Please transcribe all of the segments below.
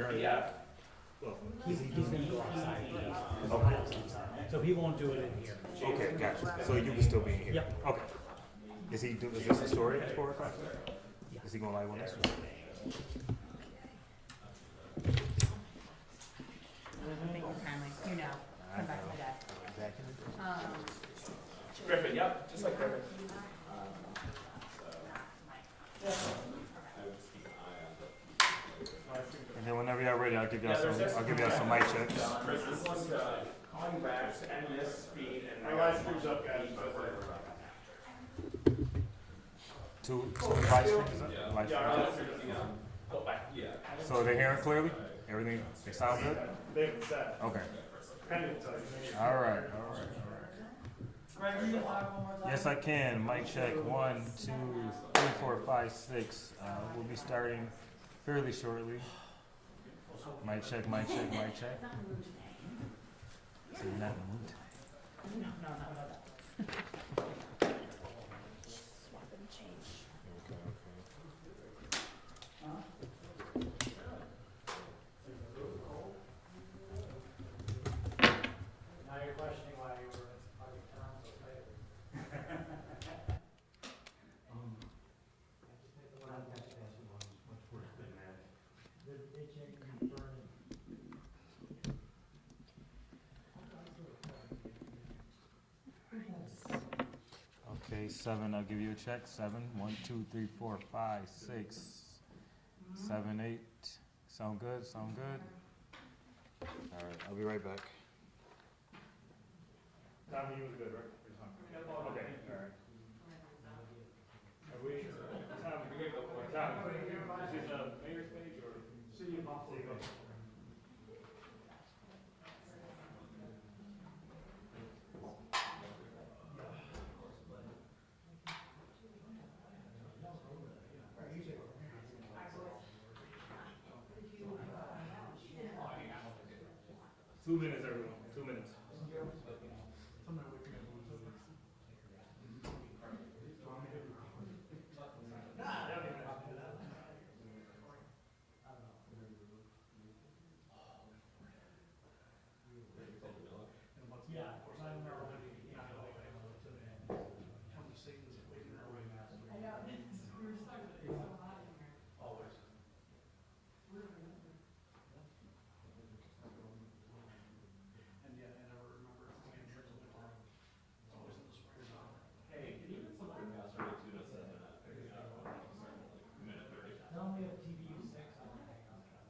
officer. Yeah. Well, He's gonna go outside. okay. So he won't do it in here. Okay, gotcha. So you can still be in here? Yep. Okay. Is this a story at 4 o'clock? Is he going live on this? Make it timely, you know, come back to the desk. Griffin, yep, just like Griffin. And then whenever y'all ready, I'll give y'all some mic checks. Chris, this one's call you back and this speed and. My live stream's up, guys. Two live streams? Live Yeah, our streams? live stream, go back. Yeah. So they're hearing clearly? Everything, they sound good? They haven't said. Okay. Penny will tell you. All right. Yes, I can. Mic check. 1, 2, 3, 4, 5, 6. We'll be starting fairly shortly. Mic check, mic check, mic check. So you're not in the mood? No, not about that. Swap and change. Okay. Now you're questioning why you were out of town so late. Okay, 7. I'll give you a check. 7. 1, 2, 3, 4, 5, 6, 7, 8. Sound good? Sound good? All right, I'll be right back. Tommy, you was good, right? Okay, all right. Are we, Tommy, is this mayor's page or? City of Buffalo. Two minutes, everyone, 2 minutes.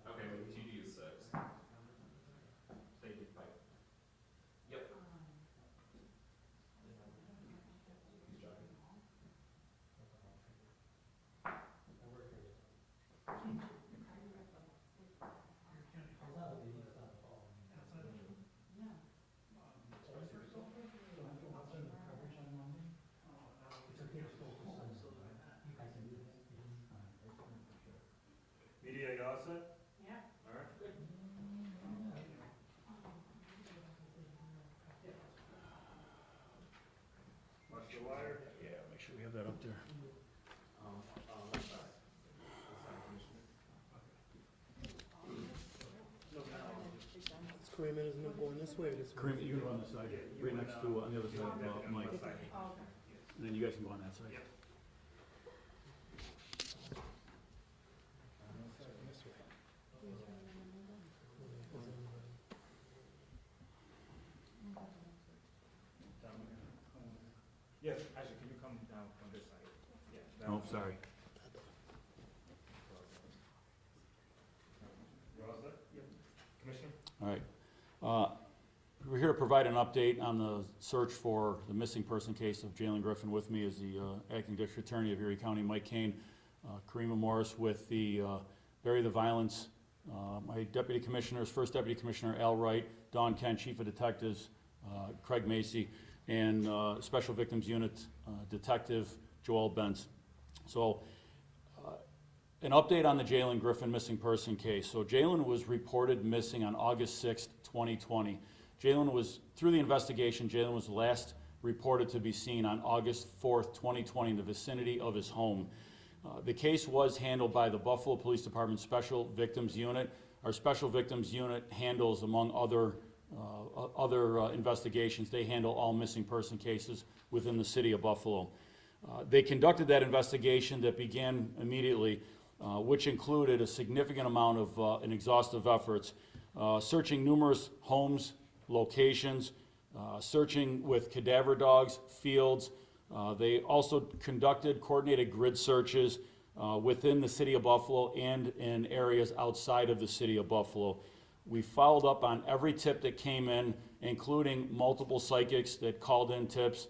Okay, with TD is 6. Thank you, bye. Yep. He's jogging. Media, you all set? Yeah. All right. Watch the wire. Yeah, make sure we have that up there. Kareem isn't going this way. Kareem, you can go on this side, right next to, on the other side of Mike. And then you guys can go on that side. Yes, actually, can you come down on this side? Yeah. that Oh, one. sorry. You all set? Yep. Commissioner? All right. We're here to provide an update on the search for the missing person case of Jalen Griffin. With me is the Acting District Attorney of Erie County, Mike Kane, Karima Morris with the Bury the Violence, my Deputy Commissioners, First Deputy Commissioner Al Wright, Don Kent, Chief of Detectives, Craig Macy, and Special Victims Unit Detective Joel Benz. So an update on the Jalen Griffin missing person case. So Jalen was reported missing on August 6th, 2020. Jalen was, through the investigation, Jalen was last reported to be seen on August 4th, 2020 in the vicinity of his home. The case was handled by the Buffalo Police Department Special Victims Unit. our Special Victims Unit handles, among other investigations, they handle all missing person cases within the city of Buffalo. They conducted that investigation that began immediately, which included a significant amount of and exhaustive efforts, searching numerous homes, locations, searching with cadaver dogs, fields. They also conducted coordinated grid searches within the city of Buffalo and in areas outside of the city of Buffalo. We followed up on every tip that came in, including multiple psychics that called in tips,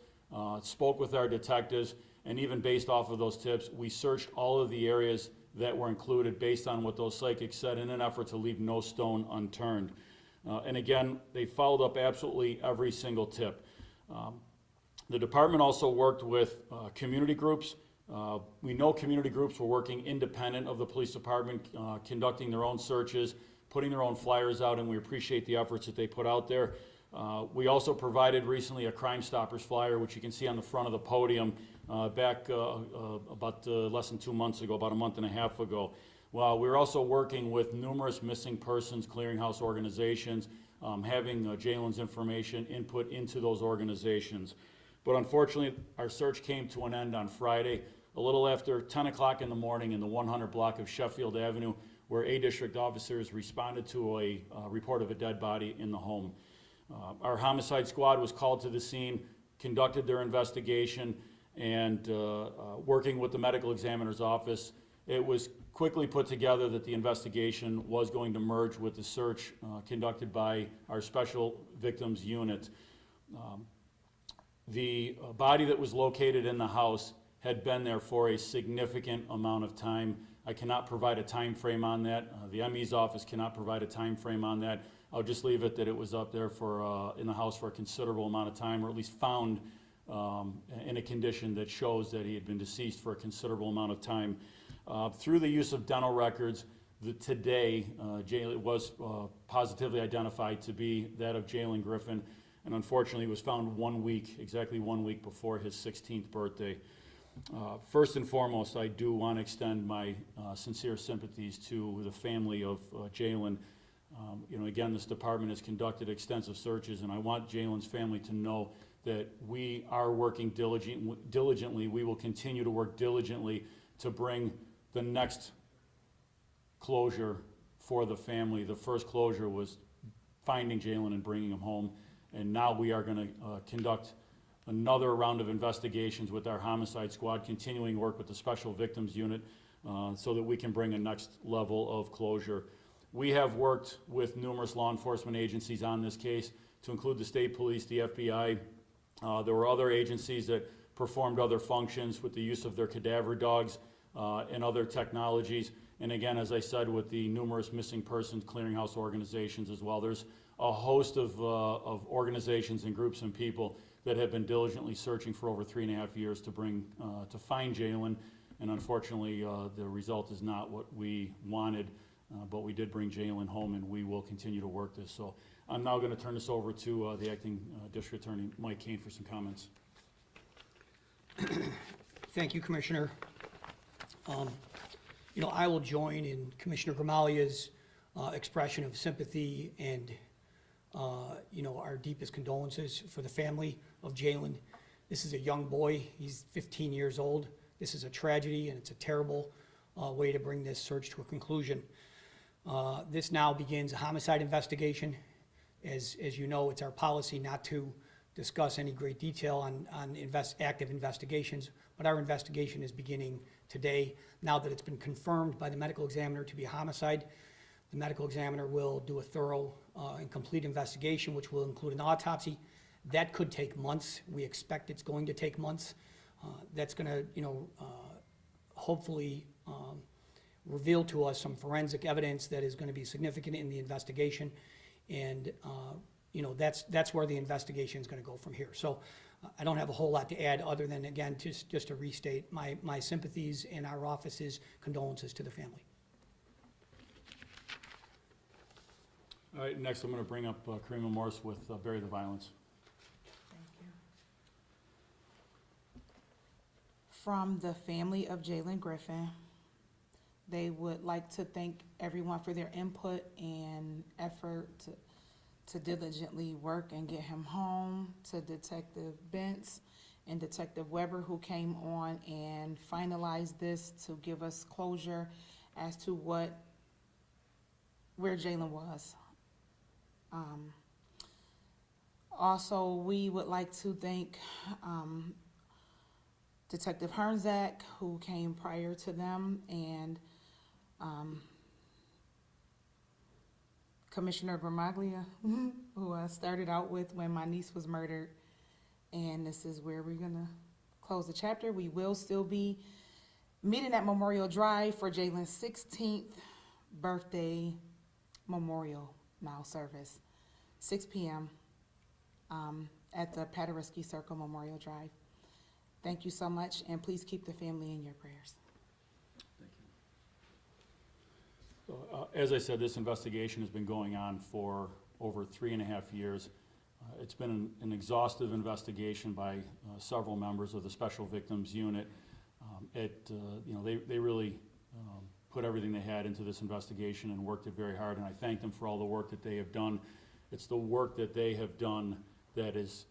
spoke with our detectives, and even based off of those tips, we searched all of the areas that were included based on what those psychics said in an effort to leave no stone unturned. And again, they followed up absolutely every single tip. The department also worked with community groups. We know community groups were working independent of the police department, conducting their own searches, putting their own flyers out, and we appreciate the efforts that they put out there. We also provided recently a Crime Stoppers flyer, which you can see on the front of the podium, back about less than 2 months ago, about a month and a half ago. Well, we're also working with numerous missing persons clearinghouse organizations, having Jalen's information input into those organizations. But unfortunately, our search came to an end on Friday, a little after 10 o'clock in the morning in the 100 block of Sheffield Avenue, where A district officers responded to a report of a dead body in the home. Our homicide squad was called to the scene, conducted their investigation, and working with the medical examiner's office, it was quickly put together that the investigation was going to merge with the search conducted by our Special Victims Unit. The body that was located in the house had been there for a significant amount of time. I cannot provide a time frame on that. The ME's office cannot provide a time frame on that. I'll just leave it that it was up there for in the house for a considerable amount of time, or at least found in a condition that shows that he had been deceased for a considerable amount of time. Through the use of dental records, today Jalen was positively identified to be that of Jalen Griffin, and unfortunately was found exactly 1 week before his 16th birthday. First and foremost, I do want to extend my sincere sympathies to the family of Jalen. Again, this department has conducted extensive searches, and I want Jalen's family to know that we are working diligently. We will continue to work diligently to bring the next closure for the family. The first closure was finding Jalen and bringing him home, and now we are going to conduct another round of investigations with our homicide squad, continuing to work with the Special Victims Unit so that we can bring a next level of closure. We have worked with numerous law enforcement agencies on this case, to include the state police, the FBI. There were other agencies that performed other functions with the use of their cadaver dogs and other technologies. And again, as I said, with the numerous missing persons clearinghouse organizations as well. There's a host of organizations and groups and people that have been diligently searching for over 3.5 years to find Jalen. And unfortunately, the result is not what we wanted. But we did bring Jalen home, and we will continue to work this. So I'm now going to turn this over to the acting district attorney, Mike Kane, for some comments. Thank you, Commissioner. I will join in Commissioner Gramaglia's expression of sympathy and, our deepest condolences for the family of Jalen. This is a young boy. He's 15 years old. This is a tragedy, and it's a terrible way to bring this search to a conclusion. This now begins a homicide investigation. As you know, it's our policy not to discuss any great detail on active investigations, but our investigation is beginning today. Now that it's been confirmed by the medical examiner to be a homicide, the medical examiner will do a thorough and complete investigation, which will include an autopsy. That could take months. We expect it's going to take months. That's going to, hopefully reveal to us some forensic evidence that is going to be significant in the investigation, and that's where the investigation is going to go from here. So I don't have a whole lot to add other than, again, just to restate my sympathies and our office's condolences to the family. All right, next I'm going to bring up Karima Morse with Bury the Violence. Thank you. From the family of Jalen Griffin, They would like to thank everyone for their input and effort to diligently work and get him home, to Detective Bentz and Detective Weber, who came on and finalized this to give us closure as to where Jalen was. Also, we would like to thank Detective Hernzak, who came prior to them, and Commissioner Gramaglia, who I started out with when my niece was murdered. And this is where we're gonna close the chapter. We will still be meeting at Memorial Drive for Jalen's 16th birthday memorial now service, 6 p.m. At the Paderewski Circle Memorial Drive. Thank you so much, and please keep the family in your prayers. Thank you. So, as I said, this investigation has been going on for over 3.5 years. It's been an exhaustive investigation by several members of the Special Victims Unit. They really put everything they had into this investigation and worked it very hard, and I thank them for all the work that they have done. It's the work that they have done that is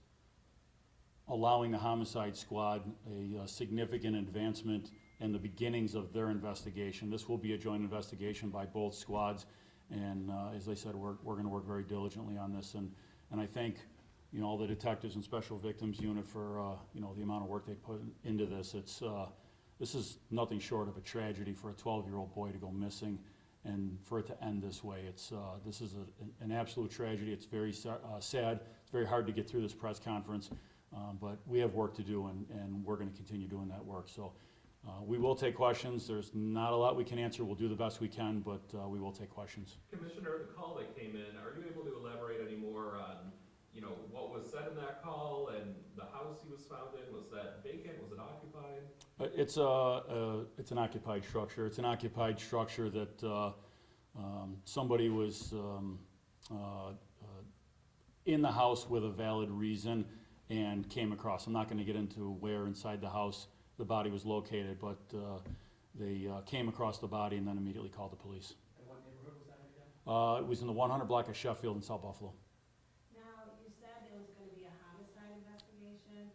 allowing the homicide squad a significant advancement in the beginnings of their investigation. This will be a joint investigation by both squads, and as I said, we're going to work very diligently on this, and I thank all the detectives and Special Victims Unit for the amount of work they put into this. This is nothing short of a tragedy for a 12-year-old boy to go missing, and for it to end this way. This is an absolute tragedy. It's very sad. It's very hard to get through this press conference, but we have work to do, and we're going to continue doing that work. So we will take questions. There's not a lot we can answer. We'll do the best we can, but we will take questions. Commissioner, the call that came in, are you able to elaborate any more on, what was said in that call and the house he was found in? Was that vacant? Was it occupied? It's an occupied structure. It's an occupied structure that somebody was in the house with a valid reason and came across. I'm not going to get into where inside the house the body was located, but they came across the body and then immediately called the police. And what neighborhood was that again? It was in the 100 block of Sheffield in South Buffalo. Now, you said there was going to be a homicide investigation.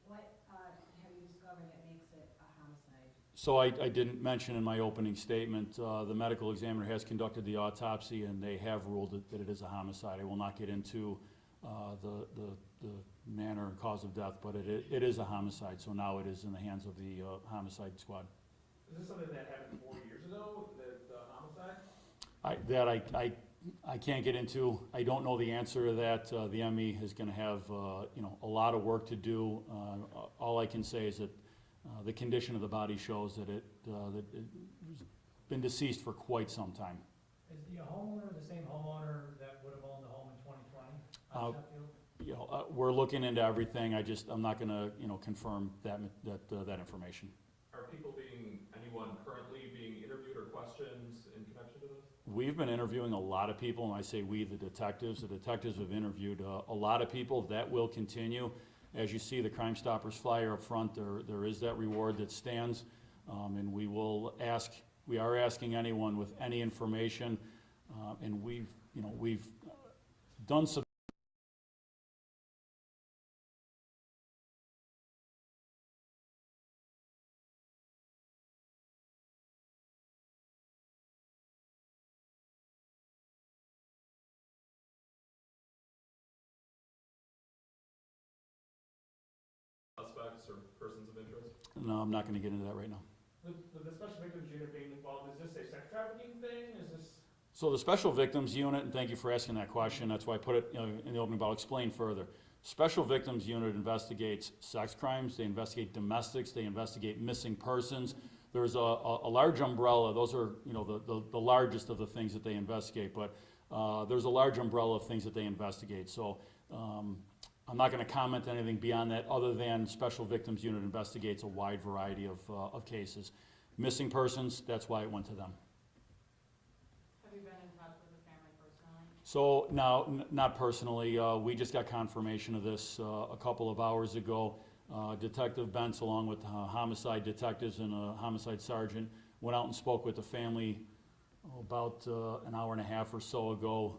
What have you discovered that makes it a homicide? So I didn't mention in my opening statement, the medical examiner has conducted the autopsy and they have ruled that it is a homicide. I will not get into the manner and cause of death, but it is a homicide, so now it is in the hands of the homicide squad. Is this something that happened 4 years ago, the homicide? I can't get into. I don't know the answer to that. The ME is going to have a lot of work to do. All I can say is that the condition of the body shows that it's been deceased for quite some time. Is the homeowner the same homeowner that would have owned the home in 2020 on Sheffield? We're looking into everything. I'm not going to confirm that information. Are anyone currently being interviewed or questioned in connection to this? We've been interviewing a lot of people, and I say we, the detectives. The detectives have interviewed a lot of people. That will continue. As you see the Crime Stoppers flyer up front, there is that reward that stands, and we are asking anyone with any information, and we've done some Suspects or persons of interest? No, I'm not going to get into that right now. With the Special Victims Unit being involved, is this a sex trafficking thing? Is this? So the Special Victims Unit, and thank you for asking that question, that's why I put it in the opening, but I'll explain further. Special Victims Unit investigates sex crimes, they investigate domestics, they investigate missing persons. There's a large umbrella. Those are the largest of the things that they investigate, but there's a large umbrella of things that they investigate. So I'm not going to comment on anything beyond that other than Special Victims Unit investigates a wide variety of cases. Missing persons, that's why it went to them. Have you been in touch with the family personally? So now, not personally, we just got confirmation of this a couple of hours ago. Detective Bentz, along with homicide detectives and a homicide sergeant, went out and spoke with the family about an hour and a half or so ago,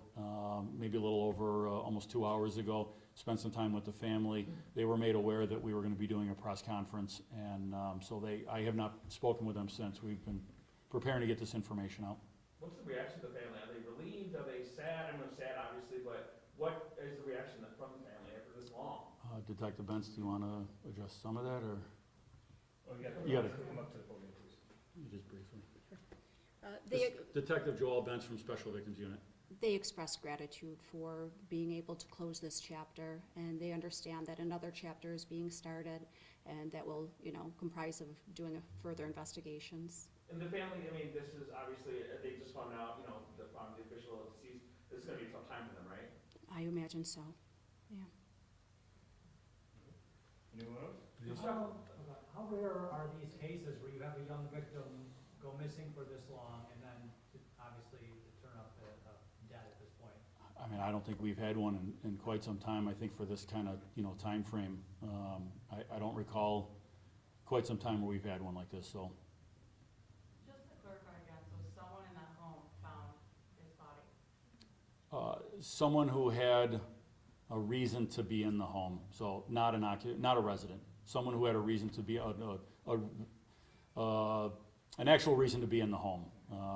maybe a little over almost 2 hours ago. Spent some time with the family. They were made aware that we were going to be doing a press conference, and I have not spoken with them since. We've been preparing to get this information out. What's the reaction of the family? Are they relieved? Are they sad? I know sad, obviously, but what is the reaction from the family after this long? Detective Bentz, do you want to address some of that, or Oh, you You gotta- come up to the podium, please. just briefly? They, Detective Joel Bentz from Special Victims Unit. they express gratitude for being able to close this chapter, and they understand that another chapter is being started, and that will, comprise of doing further investigations. And the family, I mean, this is obviously, they just found out, the official deceased, this is gonna be a tough time for them, right? I imagine so, yeah. Anyone else? How rare are these cases where you have a young victim go missing for this long and then obviously turn up dead at this point? I mean, I don't think we've had one in quite some time. I think for this kind of, time frame, I don't recall quite some time where we've had one like this, so. Just to clarify again, so someone in that home found his body? Someone who had a reason to be in the home, so not not a resident. Someone who had a reason to be, an actual reason to be in the home.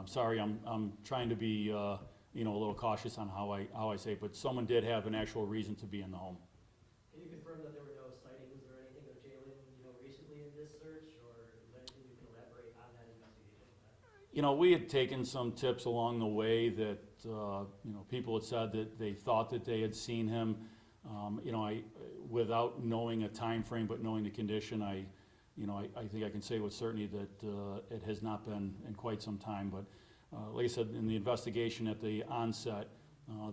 Sorry, I'm trying to be, a little cautious on how I say it, but someone did have an actual reason to be in the home. Can you confirm that there were no sightings or anything of Jalen, recently in this search, or is there anything you can elaborate on that investigation? We had taken some tips along the way that, people had said that they thought that they had seen him. Without knowing a time frame, but knowing the condition, I think I can say with certainty that it has not been in quite some time. But like I said, in the investigation at the onset,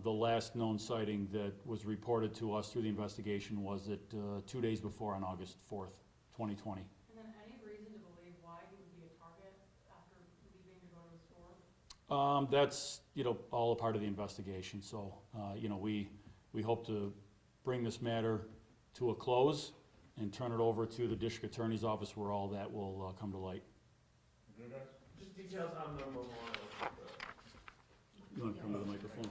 the last known sighting that was reported to us through the investigation was that 2 days before, on August 4th, 2020. And then any reason to believe why he would be a target after leaving to go to the store? That's, all a part of the investigation. So, we hope to bring this matter to a close and turn it over to the district attorney's office where all that will come to light. Good, guys? Just details on the memorial. You want to come to the microphone?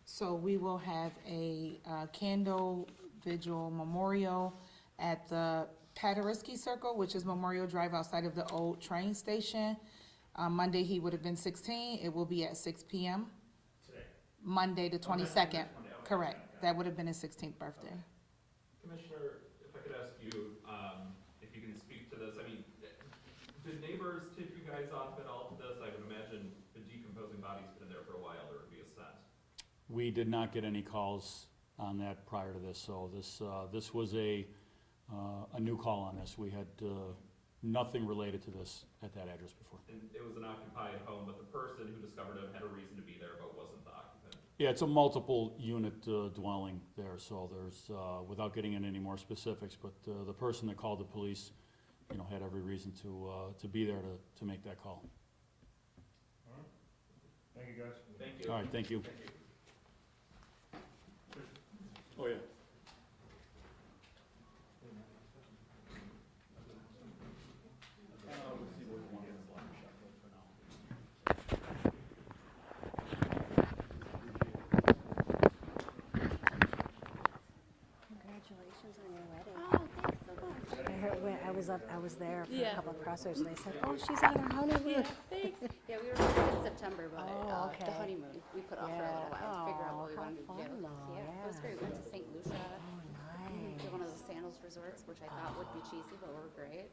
So we will have a candle vigil memorial at the Paderewski Circle, which is Memorial Drive outside of the old train station. Monday, he would have been 16. It will be at 6 p.m. Today. Monday, the 22nd. Monday, okay. Correct. That would have been his 16th birthday. Commissioner, if I could ask you, if you can speak to this, I mean, did neighbors tip you guys off at all to this? I would imagine the decomposing body's been there for a while, there would be a scent. We did not get any calls on that prior to this, so this was a new call on this. We had nothing related to this at that address before. And it was an occupied home, but the person who discovered him had a reason to be there, but wasn't the occupant. Yeah, it's a multiple unit dwelling there, so there's, without getting into any more specifics, but the person that called the police, had every reason to be there to make that call. All right. Thank you, guys. Thank you. All right, thank you. Thank you. Oh, yeah. Congratulations on your wedding. I was there for a couple of crossers, and they said, "Oh, she's on her honeymoon." Thanks. Yeah, we were married in September, but Oh, okay. the honeymoon, we put off for a little while to figure out what we Oh, wanted to how do. fun, though, Yeah, it was great. We went to St. Lucia, Oh, to one of those sandals resorts, which I thought would be cheesy, but were great.